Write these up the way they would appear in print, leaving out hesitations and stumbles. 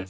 Hey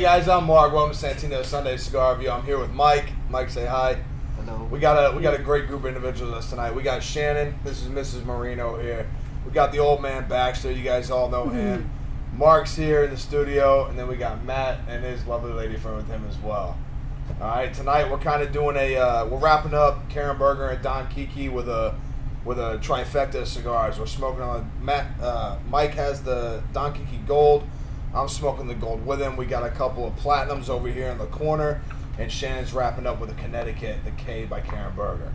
guys, I'm Marc. Welcome to Santino Sunday Cigar Review. I'm here with Mike. Mike, say hi. Hello. We got a great group of individuals with us tonight. We got Shannon. This is Mrs. Marino here. We got the old man Baxter. You guys all know him. Marc's here in the studio, and then we got Matt and his lovely lady friend with him as well. All right, tonight we're kind of doing we're wrapping up Karen Berger and Don Kiki with a trifecta of cigars. We're smoking on Mike has the Don Kiki Gold. I'm smoking the Gold with him. We got a couple of Platinums over here in the corner, and Shannon's wrapping up with a Connecticut, the K by Karen Berger.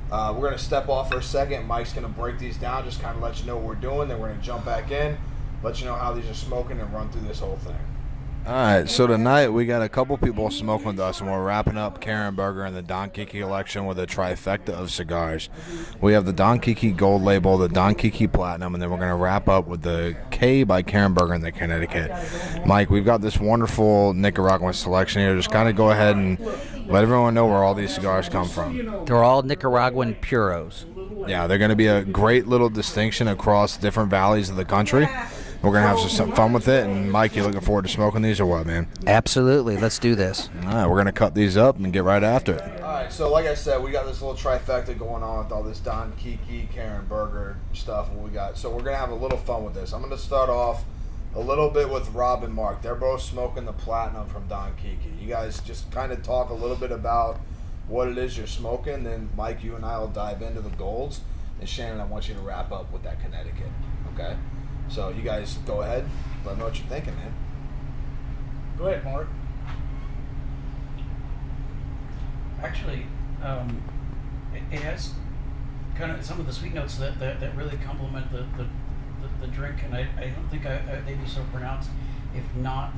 We're going to step off for a second. Mike's going to break these down, just kind of let you know what we're doing. Then we're going to jump back in, let you know how these are smoking, and run through this whole thing. All right, so tonight we got a couple people smoking with us, and we're wrapping up Karen Berger and the Don Kiki collection with a trifecta of cigars. We have the Don Kiki Gold label, the Don Kiki Platinum, and then we're going to wrap up with the K by Karen Berger and the Connecticut. Mike, we've got this wonderful Nicaraguan selection here. Just kind of go ahead and let everyone know where all these cigars come from. They're all Nicaraguan puros. Yeah, they're going to be a great little distinction across different valleys of the country. We're going to have some fun with it. And, Mike, you looking forward to smoking these or what, man? Absolutely. Let's do this. All right, we're going to cut these up and get right after it. All right, so like I said, we got this little trifecta going on with all this Don Kiki, Karen Berger stuff. What we got. So we're going to have a little fun with this. I'm going to start off a little bit with Rob and Marc. They're both smoking the Platinum from Don Kiki. You guys just kind of talk a little bit about what it is you're smoking. Then, Mike, you and I will dive into the Golds. And, Shannon, I want you to wrap up with that Connecticut, okay? So you guys go ahead. Let me know what you're thinking, man. Go ahead, Marc. Actually, it has kind of some of the sweet notes that really complement the drink, and I don't think they'd be so pronounced if not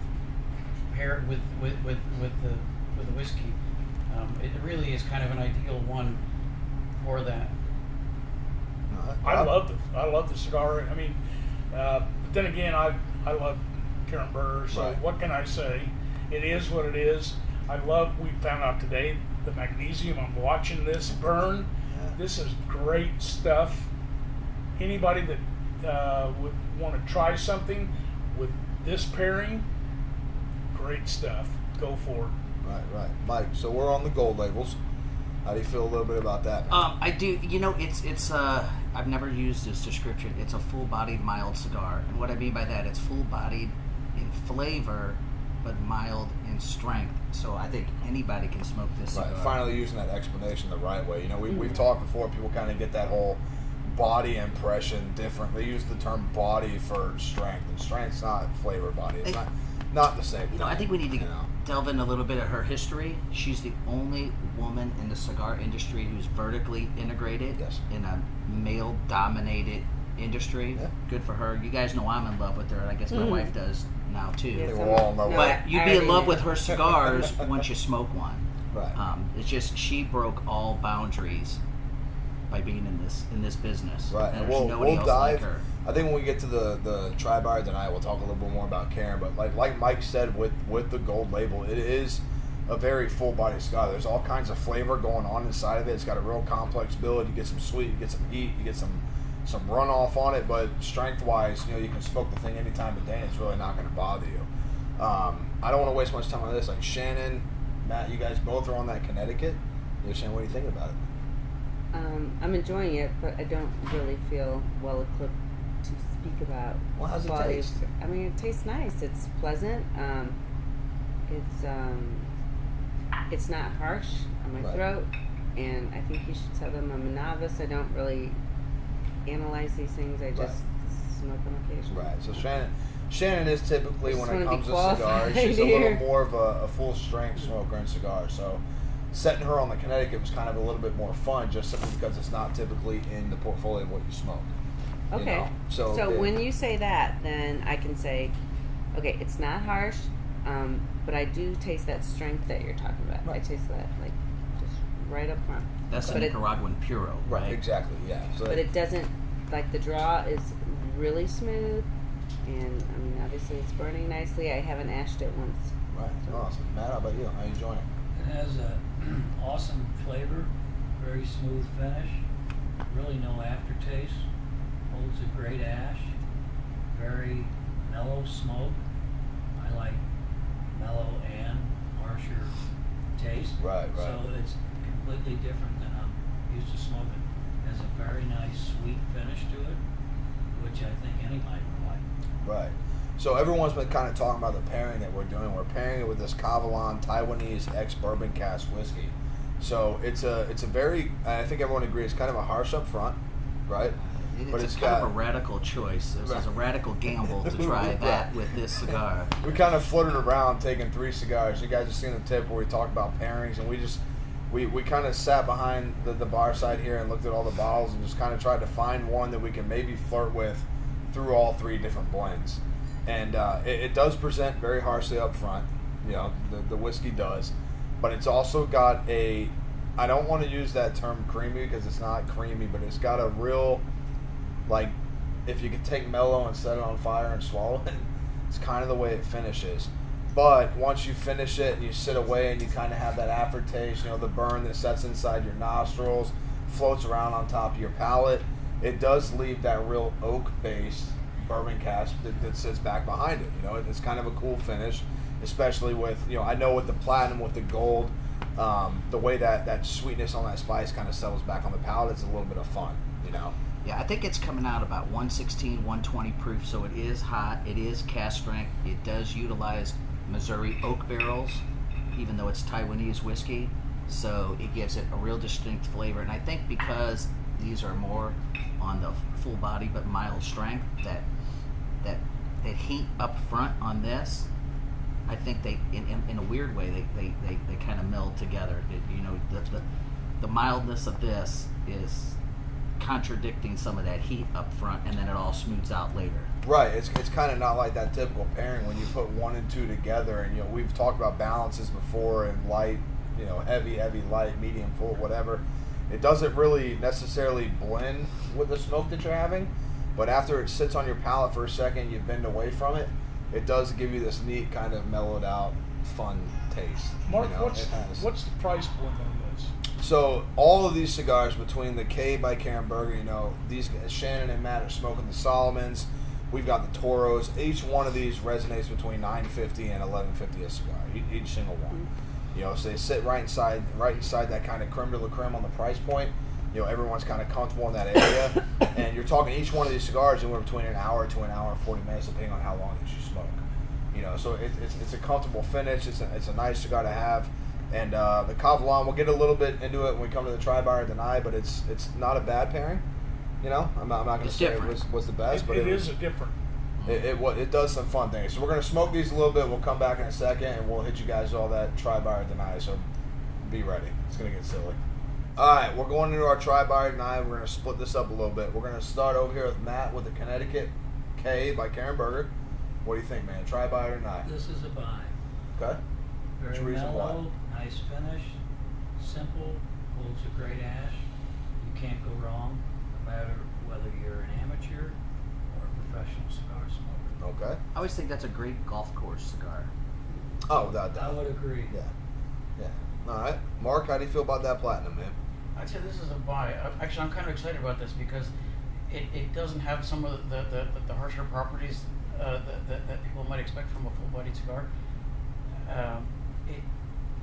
paired with the whiskey. It really is kind of an ideal one for that. I love the cigar. I mean, but then again, I love Karen Berger. So Right. What can I say? It is what it is. We found out today the magnesium. I'm watching this burn. Yeah. This is great stuff. Anybody that would want to try something with this pairing, great stuff. Go for it. Right. Mike, so we're on the Gold labels. How do you feel a little bit about that? I do. You know, it's I've never used this description. It's a full-bodied mild cigar, and what I mean by that, it's full-bodied in flavor, but mild in strength. So I think anybody can smoke this cigar. Right. Finally using that explanation the right way. You know, we've talked before. People kind of get that whole body impression different. They use the term body for strength, and strength's not flavor body. It's not the same. You know, I think we need to delve in a little bit of her history. She's the only woman in the cigar industry who's vertically integrated in a male-dominated industry. Yeah. Good for her. You guys know I'm in love with her, and I guess my wife does now too. I think we're all in love with But it. you'd be in love with her cigars once you smoke one. Right. It's just she broke all boundaries by being in this business. Right, And and there's nobody we'll else dive. like her. I think when we get to the Tri-Bar tonight, we'll talk a little bit more about Karen. But like Mike said, with the Gold label, it is a very full-bodied cigar. There's all kinds of flavor going on inside of it. It's got a real complex build. You get some sweet, you get some heat, you get some runoff on it. But strength-wise, you can smoke the thing any time of day, and it's really not going to bother you. I don't want to waste much time on this. Like Shannon, Matt, you guys both are on that Connecticut. Shannon, what do you think about it? I'm enjoying it, but I don't really feel well equipped to speak about. Well, how's it quality. taste? I mean, it tastes nice. It's pleasant. It's not harsh on my throat, and I think you should tell them I'm a novice. I don't really analyze these things. I just smoke them occasionally. Right. So Shannon is typically, when it comes to cigars, qualified she's a here. little more of a full strength smoker in cigars. So setting her on the Connecticut was kind of a little bit more fun, just simply because it's not typically in the portfolio of what you smoke. Okay. So when you say that, then I can say, okay, it's not harsh, but I do taste that strength that you're talking about. Right. I taste that, like, just right up front. That's a But it- Nicaraguan Puro, right? Exactly. Yeah. So But it doesn't, like, the draw is really smooth, and I mean, obviously it's burning nicely. I haven't ashed it once. right. Awesome. Matt, how about you? How you enjoying it? It has a awesome flavor, very smooth finish, really no aftertaste, holds a great ash, very mellow smoke. I like mellow and harsher taste. Right. So it's completely different than I'm used to smoking. It has a very nice sweet finish to it, which I think anybody would like. Right. So everyone's been kind of talking about the pairing that we're doing. We're pairing it with this Kavalan Taiwanese ex-bourbon cask whiskey. So it's a very, I think everyone agrees, kind of a harsh up front, right? It's kind of a radical choice. It was a radical gamble to try that with this cigar. We kind of flitted around taking 3 cigars. You guys have seen the tip where we talked about pairings, and we kind of sat behind the bar side here and looked at all the bottles and just kind of tried to find one that we can maybe flirt with through all 3 different blends. And it does present very harshly up front, you know, the whiskey does, but it's also got a, I don't want to use that term creamy because it's not creamy, but it's got a real, like, if you could take mellow and set it on fire and swallow it, it's kind of the way it finishes. But once you finish it and you sit away and you kind of have that aftertaste, you know, the burn that sets inside your nostrils, floats around on top of your palate, it does leave that real oak base bourbon cask that sits back behind it. You know, it's kind of a cool finish, especially with, you know, I know with the platinum, with the gold, the way that sweetness on that spice kind of settles back on the palate, it's a little bit of fun, you know. Yeah, I think it's coming out about 116, 120 proof, so it is hot. It is cask strength. It does utilize Missouri oak barrels, even though it's Taiwanese whiskey, so it gives it a real distinct flavor. And I think because these are more on the full body but mild strength, that heat up front on this, I think they, in a weird way, they kind of meld together. You know, the mildness of this is contradicting some of that heat up front, and then it all smooths out later. Right, it's kind of not like that typical pairing when you put 1 and 2 together, and, you know, we've talked about balances before, and light, you know, heavy, light, medium, full, whatever. It doesn't really necessarily blend with the smoke that you're having, but after it sits on your palate for a second, you bend away from it, it does give you this neat kind of mellowed out, fun taste. Mark, you know? what's the price point on this? So all of these cigars, between the K by Berger, you know, these Shannon and Matt are smoking the Solomons. We've got the Toros. Each one of these resonates between $9.50 and $11.50 a cigar. Each single one. You know, so they sit right inside that kind of creme de la creme on the price point. You know, everyone's kind of comfortable in that area. And you're talking each one of these cigars anywhere between an hour to an hour and 40 minutes, depending on how long you smoke. You know, so it's a comfortable finish. It's a nice cigar to have. And the Kavalan, we'll get a little bit into it when we come to the Try, Buy, or Deny, but it's not a bad pairing. You know, I'm not going to say it was the best, but it is a different. It does some fun things. So we're going to smoke these a little bit. We'll come back in a second, and we'll hit you guys with all that Try, Buy, or Deny. So be ready. It's going to get silly. All right, we're going into our Try, Buy, or Deny. We're going to split this up a little bit. We're going to start over here with Matt with the Connecticut K by Berger. What do you think, man? Try, Buy, or Deny? This is a buy. Okay. Very reason why? mellow, nice finish, simple, holds a great ash. You can't go wrong, no matter whether you're an amateur or a professional cigar smoker. Okay. I always think that's a great golf course cigar. Oh, without I doubt. would agree. Yeah. All right. Mark, how do you feel about that Platinum, man? I'd say this is a buy. Actually, I'm kind of excited about this because it doesn't have some of the harsher properties that people might expect from a full-bodied cigar.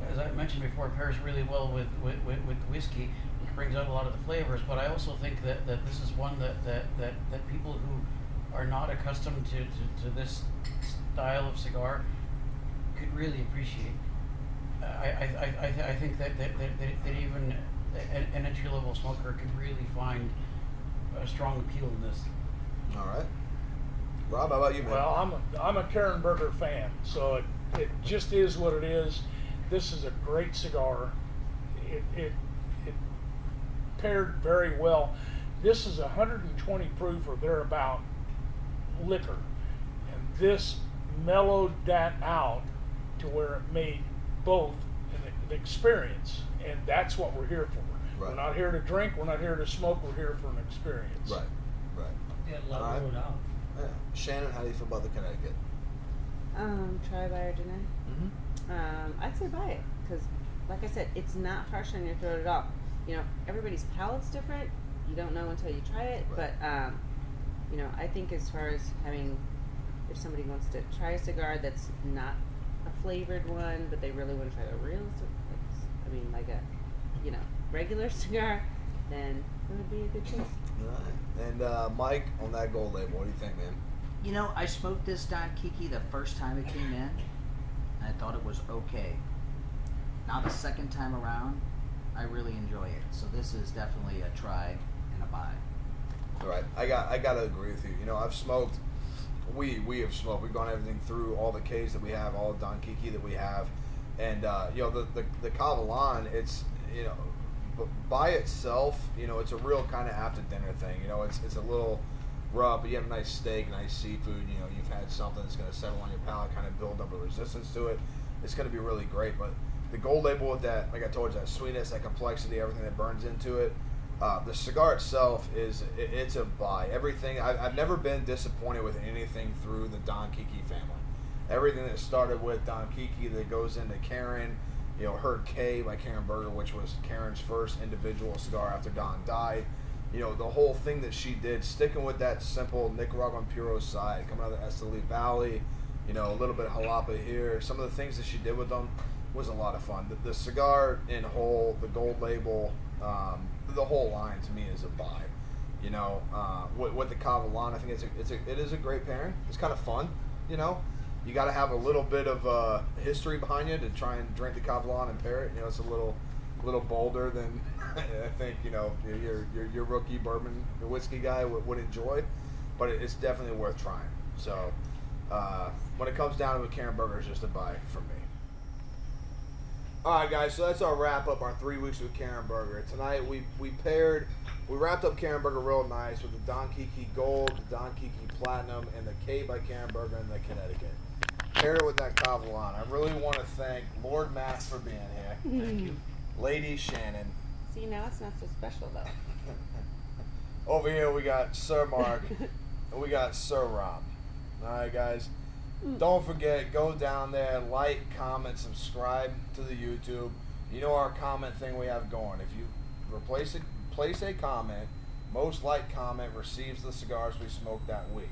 As I mentioned before, it pairs really well with whiskey. It brings out a lot of the flavors, but I also think that this is one that people who are not accustomed to this style of cigar could really appreciate. I think that even an entry-level smoker could really find a strong appeal in this. All right. Rob, how about you, man? Well, I'm a Berger fan, so it just is what it is. This is a great cigar. It paired very well. This is 120 proof or thereabout liquor, and this mellowed that out to where it made both an experience And that's what we're here for. Right. We're not here to drink, we're not here to smoke, we're here for an experience. Right. Yeah, All right. level it out. Yeah. Shannon, how do you feel about the Connecticut? Try, buy, or deny. Mm-hmm. I'd say buy it because, like I said, it's not harsh on your throat at all. You know, everybody's palate's different. You don't know until you try it. Right. But you know, I think as far as if somebody wants to try a cigar that's not a flavored one, but they really want to try a real, like a, you know, regular cigar, then it would be a good choice. All right. And Mike, on that gold label, what do you think, man? You know, I smoked this Don Kiki the first time it came in, and I thought it was okay. Now the second time around, I really enjoy it. So this is definitely a try and a buy. All right, I got to agree with you. You know, I've smoked. We have smoked. We've gone everything through all the Ks that we have, all the Don Kiki that we have, and you know the Cava LAN. It's, you know, by itself, you know, it's a real kind of after dinner thing. You know, it's a little rough, but you have a nice steak, nice seafood. You know, you've had something that's going to settle on your palate, kind of build up a resistance to it. It's going to be really great. But the gold label with that, like I told you, that sweetness, that complexity, everything that burns into it. The cigar itself it's a buy. Everything, I've never been disappointed with anything through the Don Kiki family. Everything that started with Don Kiki that goes into Karen, you know, her K by Karen Berger, which was Karen's first individual cigar after Don died. You know, the whole thing that she did, sticking with that simple Nicaraguan Puro side, coming out of the Esteli Valley, you know, a little bit of jalapa here. Some of the things that she did with them was a lot of fun. The cigar in whole, the gold label, the whole line to me is a buy. You know, with the Cava LAN, I think it is a great pairing. It's kind of fun. You know, you got to have a little bit of history behind you to try and drink the Cava LAN and pair it. You know, it's a little bolder than I think, you know, your rookie bourbon, your whiskey guy would enjoy, but it's definitely worth trying. So when it comes down to it, Karen Berger is just a buy for me. All right, guys, so that's our wrap up, our 3 weeks with Karen Berger. Tonight we wrapped up Karen Berger real nice with the Don Kiki Gold, the Don Kiki Platinum, and the K by Karen Berger and the Connecticut. Paired it with that Cava LAN. I really want to thank Lord Matt for being here. Thank you. Lady Shannon. See, now it's not so special though. Over here we got Sir Marc and we got Sir Rob. All right, guys. Don't forget, go down there, like, comment, subscribe to the YouTube. You know our comment thing we have going. If you place a comment, most liked comment receives the cigars we smoked that week.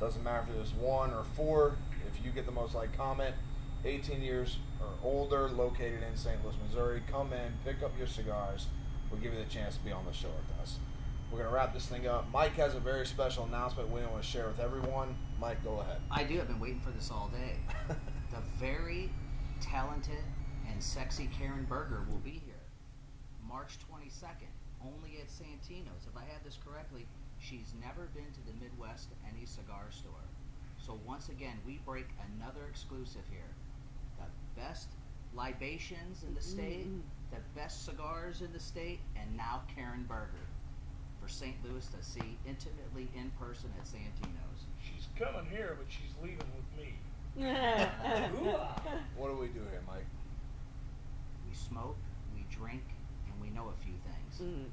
Doesn't matter if there's 1 or 4. If you get the most liked comment, 18 years or older, located in St. Louis, Missouri, come in, pick up your cigars. We'll give you the chance to be on the show with us. We're going to wrap this thing up. Mike has a very special announcement we want to share with everyone. Mike, go ahead. I do. I've been waiting for this all day. The very talented and sexy Karen Berger will be here March 22nd, only at Santino's. If I have this correctly, she's never been to the Midwest to any cigar store. So once again, we break another exclusive here. The best libations in the state, the best cigars in the state, and now Karen Berger for St. Louis to see intimately in person at Santino's. She's coming here, but she's leaving with me. What do we do here, Mike? We smoke, we drink, and we know a few things.